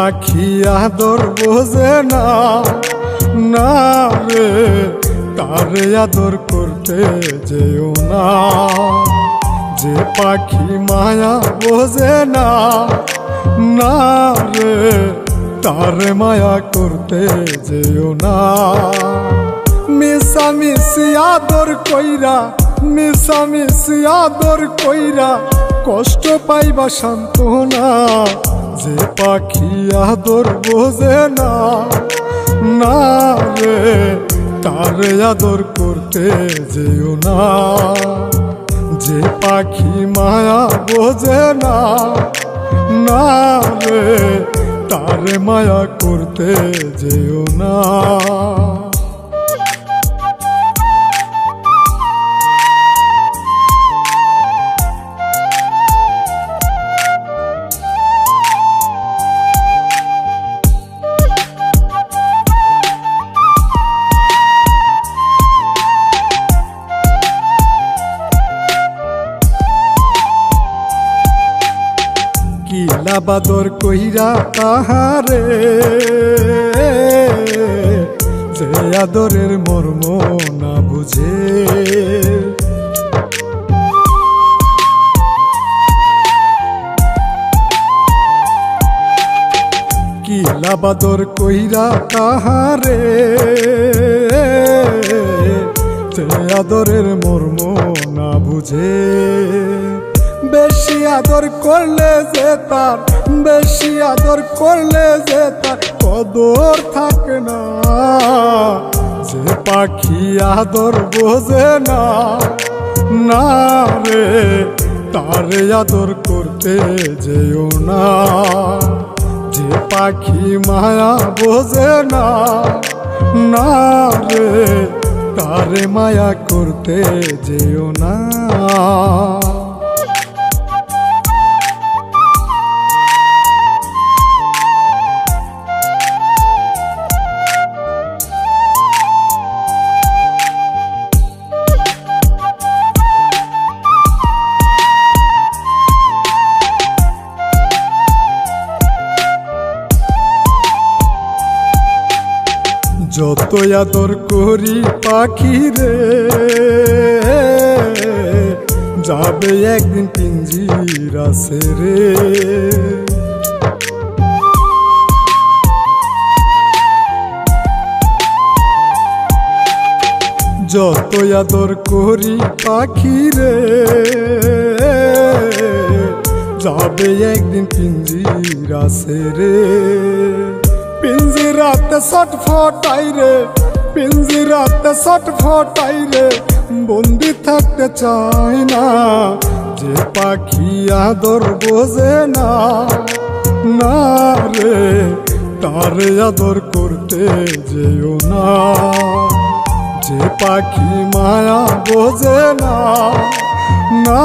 পাখি আদর বোঝে না, না রে তারে আদর করতে যেও না। যে পাখি মায়া বোঝে না, না রে তারে মায়া করতে যেও না। মিশামিশি আদর কইরা, মিশামিশি আদর কইরা কষ্ট পাইবা সান্ত্বনা। যে পাখি আদর বোঝে না, না রে তারে আদর করতে যেও না। যে পাখি মায়া বোঝে না, না রে তারে মায়া করতে যেও না। কিলা বাদর কইরা তাহারে, যে আদরের মর্ম না বুঝে। কিলা বাদর কইরা তাহারে, যে আদরের মর্ম না বুঝে। বেশি আদর করলে যে তার, বেশি আদর করলে যে তার কদর থাকে না। যে পাখি আদর বোঝে না, না রে তারে আদর করতে যেও না। যে পাখি মায়া বোঝে না, না রে তারে মায়া করতে যেও না। যত আদর করি পাখি রে, যাবে একদিন পিঞ্জিরা ছেড়ে। যত আদর করি পাখি রে, যাবে একদিন পিঞ্জিরা ছেড়ে। পিঞ্জিরাতে ছটফটাই রে, পিঞ্জিরাতে ছটফটাই রে, বন্দি থাকতে চাই না। যে পাখি আদর বোঝে না, না রে তারে আদর করতে যেও না। যে পাখি মায়া বোঝে না, না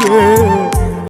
রে